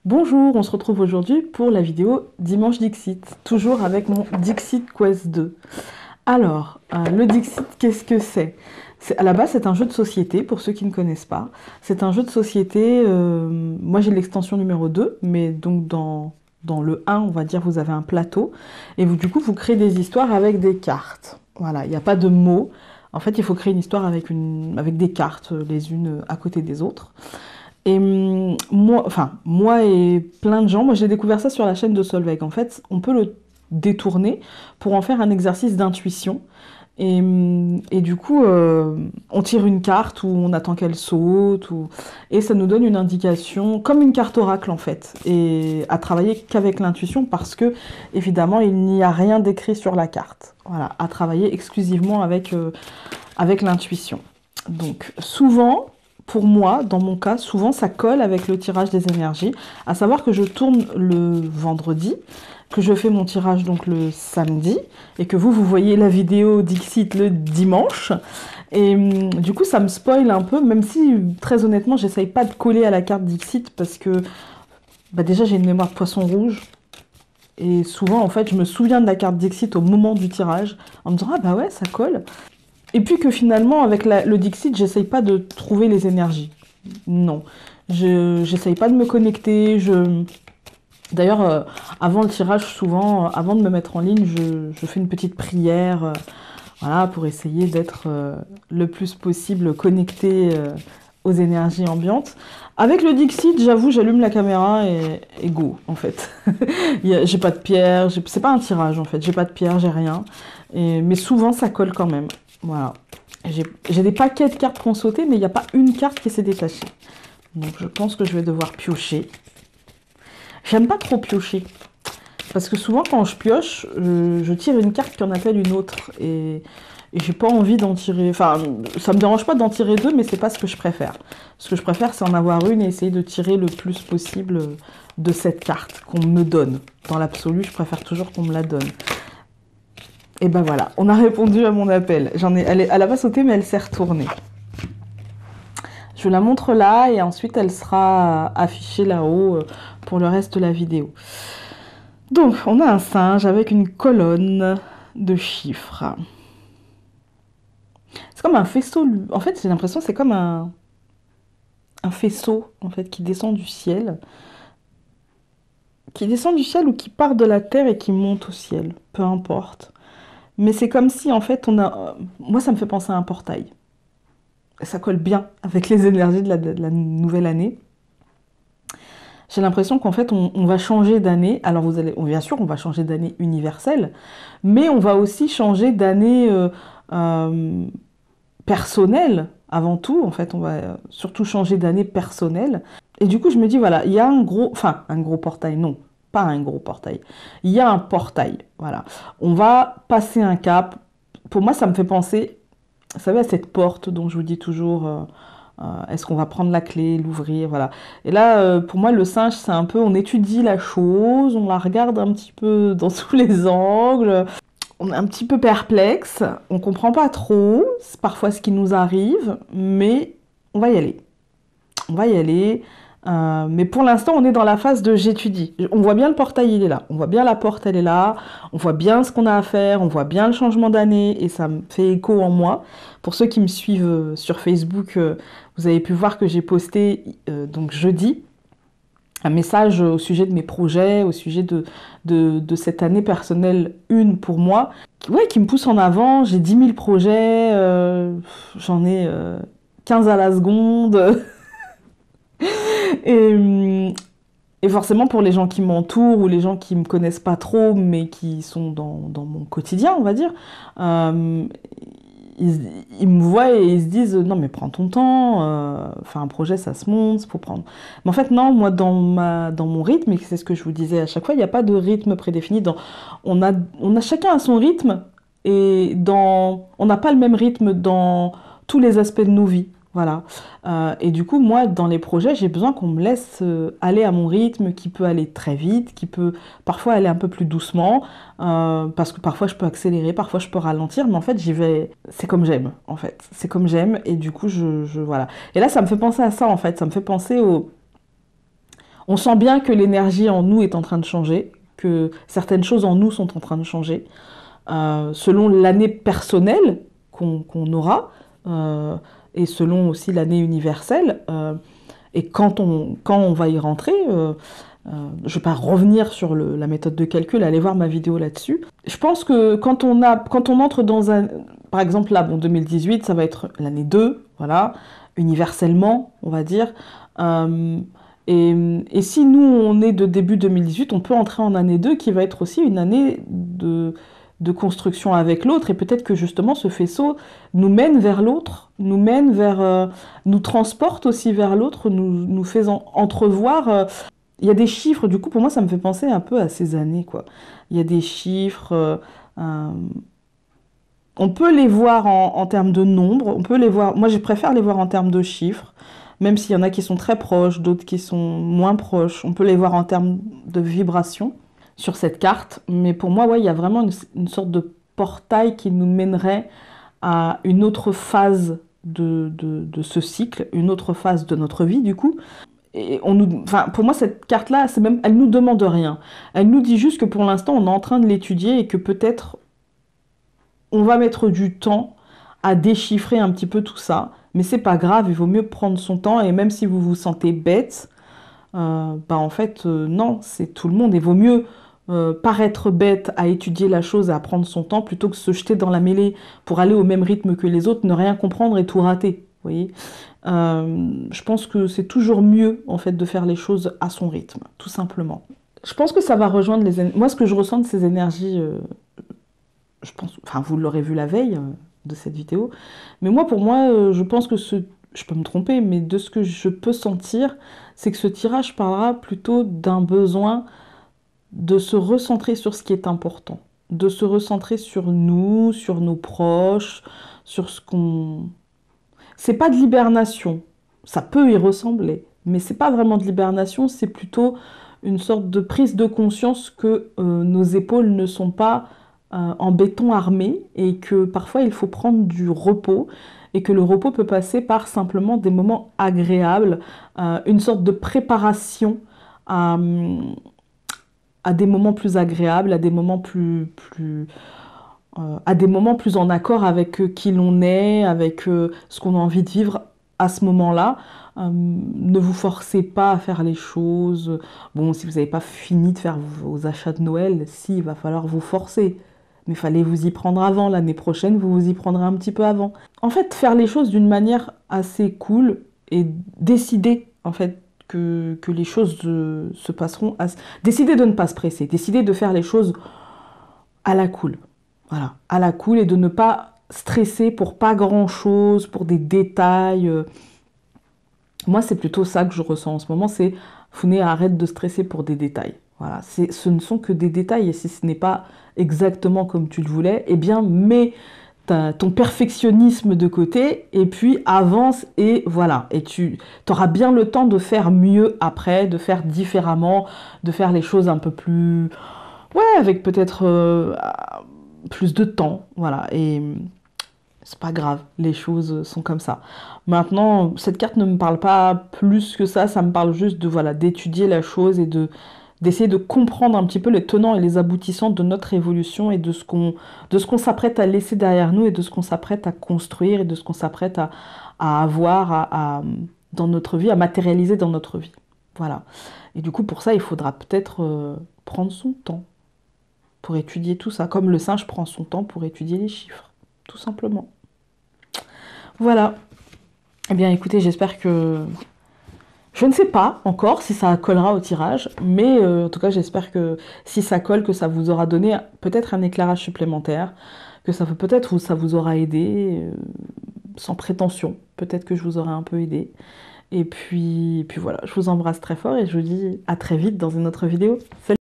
Bonjour, on se retrouve aujourd'hui pour la vidéo Dimanche Dixit, toujours avec mon Dixit Quest 2. Alors, le Dixit, qu'est-ce que c'est? À la base, c'est un jeu de société, pour ceux qui ne connaissent pas. C'est un jeu de société, moi j'ai l'extension numéro 2, mais donc dans le 1, on va dire, vous avez un plateau, et du coup, vous créez des histoires avec des cartes. Voilà, il n'y a pas de mots. En fait, il faut créer une histoire avec des cartes, les unes à côté des autres. Et moi et plein de gens, moi j'ai découvert ça sur la chaîne de Solveig. En fait, on peut le détourner pour en faire un exercice d'intuition. Et du coup, on tire une carte ou on attend qu'elle saute, et ça nous donne une indication, comme une carte oracle en fait, et à travailler qu'avec l'intuition parce que, évidemment, il n'y a rien d'écrit sur la carte. Voilà, à travailler exclusivement avec l'intuition. Donc, souvent, pour moi, dans mon cas, souvent ça colle avec le tirage des énergies, à savoir que je tourne le vendredi, que je fais mon tirage donc le samedi, et que vous voyez la vidéo Dixit le dimanche. Et du coup, ça me spoil un peu, même si, très honnêtement, j'essaye pas de coller à la carte Dixit, parce que, déjà, j'ai une mémoire de poisson rouge, et souvent, en fait, je me souviens de la carte Dixit au moment du tirage, en me disant « Ah bah ouais, ça colle ». Et puis que finalement, avec le Dixit, j'essaye pas de trouver les énergies. Non. J'essaye pas de me connecter. D'ailleurs, avant le tirage, souvent, avant de me mettre en ligne, je fais une petite prière, voilà, pour essayer d'être le plus possible connecté aux énergies ambiantes. Avec le Dixit, j'avoue, j'allume la caméra et go, en fait. J'ai pas de pierre, c'est pas un tirage, en fait. J'ai pas de pierre, j'ai rien. Mais souvent, ça colle quand même. Voilà. J'ai des paquets de cartes qui ont sauté, mais il n'y a pas une carte qui s'est détachée. Donc je pense que je vais devoir piocher. J'aime pas trop piocher. Parce que souvent quand je pioche, je tire une carte qui en appelle une autre. Et j'ai pas envie d'en tirer... Enfin, ça me dérange pas d'en tirer deux, mais c'est pas ce que je préfère. Ce que je préfère, c'est en avoir une et essayer de tirer le plus possible de cette carte qu'on me donne. Dans l'absolu, je préfère toujours qu'on me la donne. Et ben voilà, on a répondu à mon appel. Elle a pas sauté, mais elle s'est retournée. Je la montre là et ensuite elle sera affichée là-haut pour le reste de la vidéo. Donc, on a un singe avec une colonne de chiffres. C'est comme un faisceau. En fait, j'ai l'impression que c'est comme un faisceau en fait, qui descend du ciel. Qui descend du ciel ou qui part de la terre et qui monte au ciel. Peu importe. Mais c'est comme si, en fait, moi, ça me fait penser à un portail. Ça colle bien avec les énergies de la nouvelle année. J'ai l'impression qu'en fait, on va changer d'année. Alors, bien sûr, on va changer d'année universelle, mais on va aussi changer d'année personnelle avant tout. En fait, on va surtout changer d'année personnelle. Et du coup, je me dis, voilà, il y a un gros portail, non, pas un gros portail. Il y a un portail, voilà. On va passer un cap. Pour moi, ça me fait penser, vous savez, à cette porte dont je vous dis toujours, est-ce qu'on va prendre la clé, l'ouvrir, voilà. Et là, pour moi, le singe, c'est un peu, on étudie la chose, on la regarde un petit peu dans tous les angles, on est un petit peu perplexe, on comprend pas trop, c'est parfois ce qui nous arrive, mais on va y aller. On va y aller. Mais pour l'instant, on est dans la phase de j'étudie. On voit bien le portail, il est là. On voit bien la porte, elle est là. On voit bien ce qu'on a à faire. On voit bien le changement d'année. Et ça me fait écho en moi. Pour ceux qui me suivent sur Facebook, vous avez pu voir que j'ai posté, donc jeudi, un message au sujet de mes projets, au sujet de cette année personnelle, une pour moi, qui me pousse en avant. J'ai 10 000 projets, j'en ai 15 à la seconde. Et forcément, pour les gens qui m'entourent ou les gens qui me connaissent pas trop, mais qui sont dans mon quotidien, on va dire, ils me voient et ils se disent non mais prends ton temps, un projet ça se monte, faut prendre. Mais en fait non, moi dans mon rythme, et c'est ce que je vous disais à chaque fois, il n'y a pas de rythme prédéfini. On a chacun à son rythme et on n'a pas le même rythme dans tous les aspects de nos vies. Voilà. Et du coup, moi, dans les projets, j'ai besoin qu'on me laisse aller à mon rythme, qui peut aller très vite, qui peut parfois aller un peu plus doucement, parce que parfois je peux accélérer, parfois je peux ralentir, mais en fait, j'y vais. C'est comme j'aime, en fait. C'est comme j'aime, et du coup, voilà. Et là, ça me fait penser à ça, en fait. Ça me fait penser On sent bien que l'énergie en nous est en train de changer, que certaines choses en nous sont en train de changer, selon l'année personnelle qu'on aura, et selon aussi l'année universelle. Et quand on va y rentrer, je ne vais pas revenir sur la méthode de calcul, allez voir ma vidéo là-dessus. Je pense que quand on entre dans un... Par exemple, là, bon, 2018, ça va être l'année 2, voilà, universellement, on va dire. Et si nous, on est de début 2018, on peut entrer en année 2, qui va être aussi une année de construction avec l'autre. Et peut-être que justement, ce faisceau nous mène vers l'autre, nous mène vers... nous transporte aussi vers l'autre, nous faisant entrevoir... Il y a des chiffres, du coup, pour moi, ça me fait penser un peu à ces années, quoi. Il y a des chiffres... on peut les voir en termes de nombre, on peut les voir... Moi, je préfère les voir en termes de chiffres, même s'il y en a qui sont très proches, d'autres qui sont moins proches. On peut les voir en termes de vibration sur cette carte. Mais pour moi, ouais, il y a vraiment une sorte de portail qui nous mènerait à une autre phase de ce cycle, une autre phase de notre vie, du coup. Et enfin, pour moi, cette carte-là, elle nous demande rien. Elle nous dit juste que pour l'instant, on est en train de l'étudier et que peut-être on va mettre du temps à déchiffrer un petit peu tout ça. Mais c'est pas grave, il vaut mieux prendre son temps. Et même si vous vous sentez bête, bah en fait, non, c'est tout le monde. Il vaut mieux paraître bête à étudier la chose et à prendre son temps plutôt que se jeter dans la mêlée pour aller au même rythme que les autres, ne rien comprendre et tout rater. Vous voyez, je pense que c'est toujours mieux en fait de faire les choses à son rythme, tout simplement. Je pense que ça va rejoindre moi ce que je ressens de ces énergies, je pense, enfin vous l'aurez vu la veille de cette vidéo, mais moi pour moi je pense que je peux me tromper, mais de ce que je peux sentir, c'est que ce tirage parlera plutôt d'un besoin de se recentrer sur ce qui est important, de se recentrer sur nous, sur nos proches, sur ce qu'on... C'est pas de l'hibernation, ça peut y ressembler, mais c'est pas vraiment de l'hibernation, c'est plutôt une sorte de prise de conscience que nos épaules ne sont pas en béton armé et que parfois il faut prendre du repos et que le repos peut passer par simplement des moments agréables, une sorte de préparation à des moments plus agréables, à des moments à des moments plus en accord avec qui l'on est, avec ce qu'on a envie de vivre à ce moment-là. Ne vous forcez pas à faire les choses. Bon, si vous n'avez pas fini de faire vos achats de Noël, si, il va falloir vous forcer. Mais il fallait vous y prendre avant. L'année prochaine, vous vous y prendrez un petit peu avant. En fait, faire les choses d'une manière assez cool et décider, en fait, que les choses se passeront. Décider de ne pas se presser. Décider de faire les choses à la cool. Voilà, à la cool, et de ne pas stresser pour pas grand-chose, pour des détails. Moi, c'est plutôt ça que je ressens en ce moment, c'est Founé, arrête de stresser pour des détails. Voilà, ce ne sont que des détails, et si ce n'est pas exactement comme tu le voulais, eh bien, mets ton perfectionnisme de côté, et puis avance, et voilà. Et tu auras bien le temps de faire mieux après, de faire différemment, de faire les choses un peu plus... Ouais, avec peut-être... plus de temps, voilà, et c'est pas grave, les choses sont comme ça. Maintenant, cette carte ne me parle pas plus que ça me parle juste de, voilà, d'étudier la chose et d'essayer de comprendre un petit peu les tenants et les aboutissants de notre évolution et de ce qu'on s'apprête à laisser derrière nous et de ce qu'on s'apprête à construire et de ce qu'on s'apprête à avoir dans notre vie, à matérialiser dans notre vie. Voilà. Et du coup, pour ça, il faudra peut-être prendre son temps pour étudier tout ça, comme le singe prend son temps pour étudier les chiffres, tout simplement. Voilà. Eh bien, écoutez, j'espère que... Je ne sais pas encore si ça collera au tirage, mais en tout cas, j'espère que si ça colle, que ça vous aura donné peut-être un éclairage supplémentaire, que ça peut-être ça vous aura aidé, sans prétention. Peut-être que je vous aurai un peu aidé. Et puis voilà, je vous embrasse très fort et je vous dis à très vite dans une autre vidéo. Salut!